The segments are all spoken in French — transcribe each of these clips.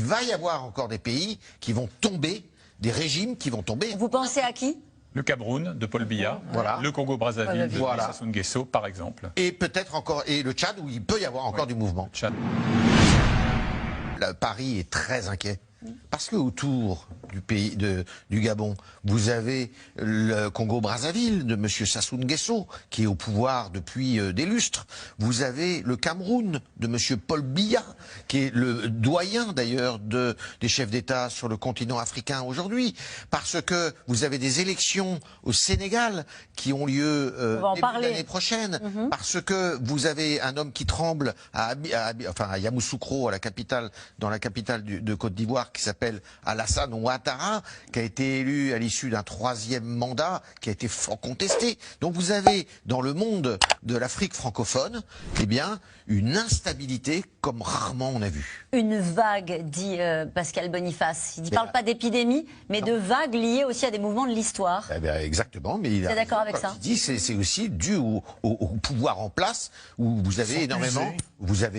va y avoir encore des pays qui vont tomber, des régimes qui vont tomber. Vous pensez à qui? Le Cameroun de Paul Biya, voilà. Le Congo-Brazzaville de Denis voilà. Sassou Nguesso, par exemple. Et peut-être encore, et le Tchad, où il peut y avoir encore du mouvement. Tchad. Paris est très inquiet. Parce que autour du pays du Gabon, vous avez le Congo-Brazzaville de M. Sassou Nguesso, qui est au pouvoir depuis des lustres. Vous avez le Cameroun de M. Paul Biya, qui est le doyen d'ailleurs des chefs d'État sur le continent africain aujourd'hui. Parce que vous avez des élections au Sénégal qui ont lieu l'année prochaine. Parce que vous avez un homme qui tremble à Yamoussoukro, dans la capitale de Côte d'Ivoire, qui s'appelle Alassane Ouattara, qui a été élu à l'issue d'un 3e mandat, qui a été fort contesté. Donc vous avez, dans le monde de l'Afrique francophone, eh bien, une instabilité comme rarement on a vu. Une vague, dit Pascal Boniface. Il ne parle pas d'épidémie, mais de vagues liées aussi à des mouvements de l'histoire. Eh bien, exactement. Mais il est d'accord avec ça? Il dit c'est aussi dû au pouvoir en place, où vous avez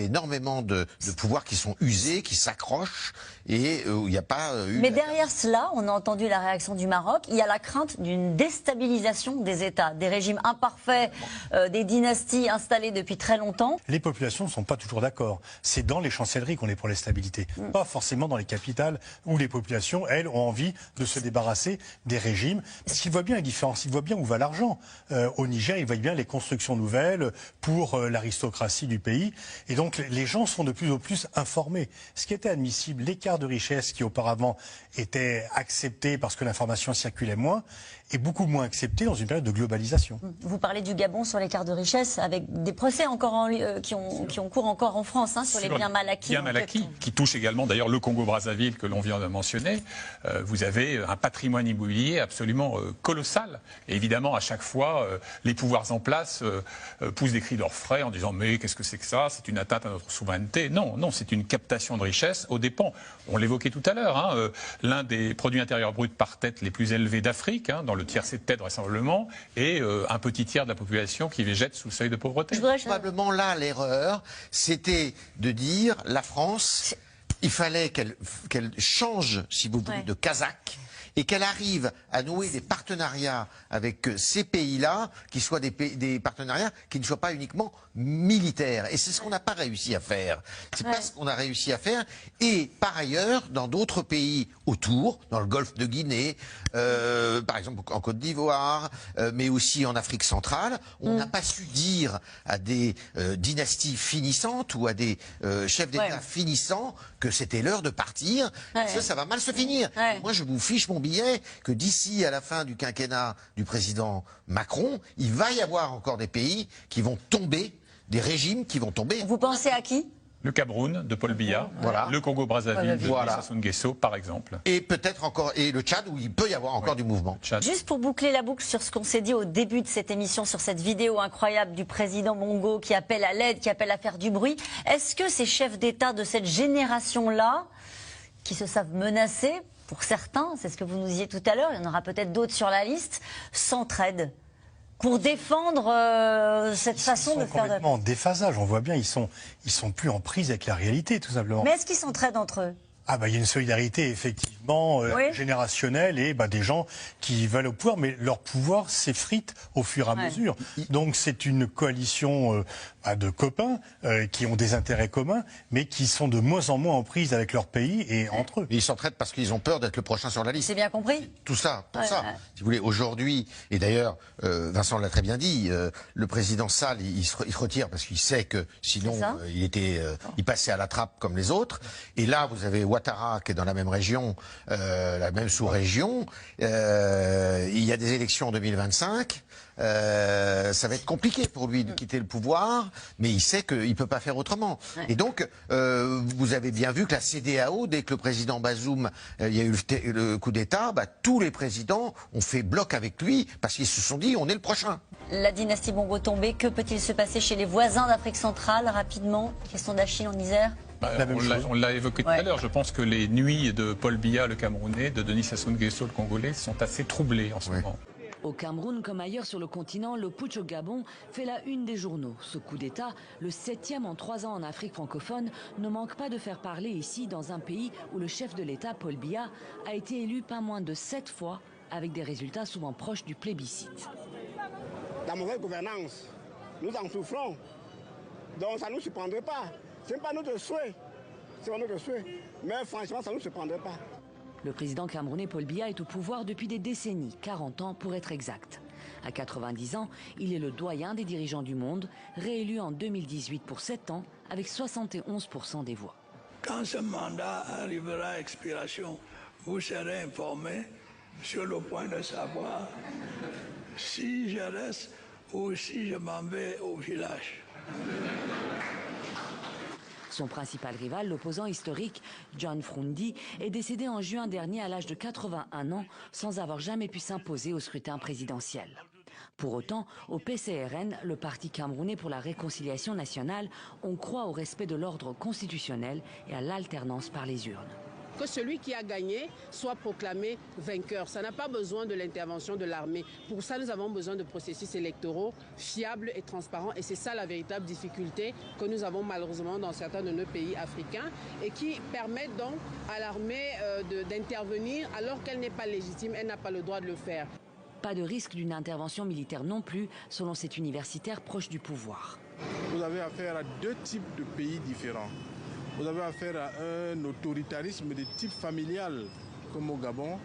énormément de pouvoirs qui sont usés, qui s'accrochent, et où il n'y a pas eu... Mais derrière cela, on a entendu la réaction du Maroc, il y a la crainte d'une déstabilisation des États, des régimes imparfaits, des dynasties installées depuis très longtemps. Les populations ne sont pas toujours d'accord. C'est dans les chancelleries qu'on est pour la stabilité, pas forcément dans les capitales où les populations, elles, ont envie de se débarrasser des régimes. Parce qu'ils voient bien les différences, ils voient bien où va l'argent. Au Niger, ils voient bien les constructions nouvelles pour l'aristocratie du pays. Et donc, les gens sont de plus en plus informés. Ce qui était admissible, l'écart de richesse qui auparavant était accepté parce que l'information circulait moins, est beaucoup moins accepté dans une période de globalisation. Vous parlez du Gabon sur l'écart de richesse, avec des procès encore qui ont cours encore en France sur les biens mal acquis. Biens mal acquis, qui touchent également d'ailleurs le Congo-Brazzaville que l'on vient de mentionner. Vous avez un patrimoine immobilier absolument colossal. Et évidemment, à chaque fois, les pouvoirs en place poussent des cris d'orfraie en disant « mais qu'est-ce que c'est que ça? C'est une atteinte à notre souveraineté ». Non, non, c'est une captation de richesse aux dépens. On l'évoquait tout à l'heure, l'un des produits intérieurs bruts par tête les plus élevés d'Afrique, dans le tiercé de tête vraisemblablement, et un petit tiers de la population qui végète sous le seuil de pauvreté. Probablement là, l'erreur, c'était de dire la France, il fallait qu'elle change, si vous voulez, de casaque, et qu'elle arrive à nouer des partenariats avec ces pays-là, qui soient des partenariats qui ne soient pas uniquement militaires. Et c'est ce qu'on n'a pas réussi à faire. C'est pas ce qu'on a réussi à faire. Et par ailleurs, dans d'autres pays autour, dans le golfe de Guinée, par exemple en Côte d'Ivoire, mais aussi en Afrique centrale, on n'a pas su dire à des dynasties finissantes ou à des chefs d'État finissants que c'était l'heure de partir. Ça va mal se finir. Moi, je vous fiche mon billet que d'ici à la fin du quinquennat du président Macron, il va y avoir encore des pays qui vont tomber, des régimes qui vont tomber. Vous pensez à qui? Le Cameroun de Paul Biya, le Congo-Brazzaville de Denis Sassou Nguesso, par exemple. Et peut-être encore, et le Tchad, où il peut y avoir encore du mouvement. Juste pour boucler la boucle sur ce qu'on s'est dit au début de cette émission, sur cette vidéo incroyable du président Bongo qui appelle à l'aide, qui appelle à faire du bruit, est-ce que ces chefs d'État de cette génération-là, qui se savent menacés, pour certains, c'est ce que vous nous disiez tout à l'heure, il y en aura peut-être d'autres sur la liste, s'entraident pour défendre cette façon de faire... Complètement en déphasage, on voit bien, ils sont plus en prise avec la réalité, tout simplement. Mais est-ce qu'ils s'entraident entre eux? Il y a une solidarité effectivement générationnelle et des gens qui veulent au pouvoir, mais leur pouvoir s'effrite au fur et à mesure. Donc c'est une coalition de copains qui ont des intérêts communs, mais qui sont de moins en moins en prise avec leur pays et entre eux. Et ils s'entraident parce qu'ils ont peur d'être le prochain sur la liste. C'est bien compris. Tout ça, Si vous voulez, aujourd'hui, et d'ailleurs, Vincent l'a très bien dit, le président Sall, il se retire parce qu'il sait que sinon il passait à la trappe comme les autres. Et là, vous avez Ouattara qui est dans la même région, la même sous-région. Il y a des élections en 2025. Ça va être compliqué pour lui de quitter le pouvoir, mais il sait qu'il ne peut pas faire autrement. Et donc, vous avez bien vu que la CEDEAO, dès que le président Bazoum, il y a eu le coup d'État, tous les présidents ont fait bloc avec lui parce qu'ils se sont dit on est le prochain. La dynastie Bongo tombée, que peut-il se passer chez les voisins d'Afrique centrale rapidement? Question d'Achille en Isère. On l'a évoqué tout à l'heure. Je pense que les nuits de Paul Biya, le Camerounais, de Denis Sassou Nguesso, le Congolais, sont assez troublées en ce moment. Au Cameroun, comme ailleurs sur le continent, le putsch au Gabon fait la une des journaux. Ce coup d'État, le 7e en 3 ans en Afrique francophone, ne manque pas de faire parler ici dans un pays où le chef de l'État, Paul Biya, a été élu pas moins de 7 fois, avec des résultats souvent proches du plébiscite. La mauvaise gouvernance, nous en souffrons. Donc ça ne nous surprendrait pas. Ce n'est pas notre souhait. C'est pas notre souhait. Mais franchement, ça ne nous surprendrait pas. Le président camerounais Paul Biya est au pouvoir depuis des décennies, 40 ans pour être exact. À 90 ans, il est le doyen des dirigeants du monde, réélu en 2018 pour 7 ans avec 71% des voix. Quand ce mandat arrivera à expiration, vous serez informés sur le point de savoir si je reste ou si je m'en vais au village. Son principal rival, l'opposant historique John Frundi, est décédé en juin dernier à l'âge de 81 ans sans avoir jamais pu s'imposer au scrutin présidentiel. Pour autant, au PCRN, le Parti camerounais pour la réconciliation nationale, on croit au respect de l'ordre constitutionnel et à l'alternance par les urnes. Que celui qui a gagné soit proclamé vainqueur. Ça n'a pas besoin de l'intervention de l'armée. Pour ça, nous avons besoin de processus électoraux fiables et transparents. Et c'est ça la véritable difficulté que nous avons malheureusement dans certains de nos pays africains et qui permettent donc à l'armée d'intervenir alors qu'elle n'est pas légitime, elle n'a pas le droit de le faire. Pas de risque d'une intervention militaire non plus, selon cet universitaire proche du pouvoir. Vous avez affaire à 2 types de pays différents. Vous avez affaire à un autoritarisme de type familial, comme au Gabon.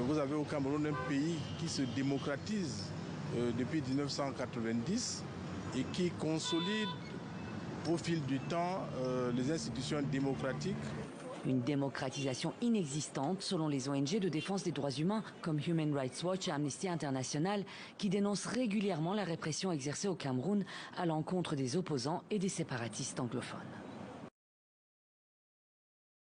Vous avez au Cameroun un pays qui se démocratise depuis 1990 et qui consolide au fil du temps les institutions démocratiques. Une démocratisation inexistante selon les ONG de défense des droits humains comme Human Rights Watch et Amnesty International qui dénoncent régulièrement la répression exercée au Cameroun à l'encontre des opposants et des séparatistes anglophones.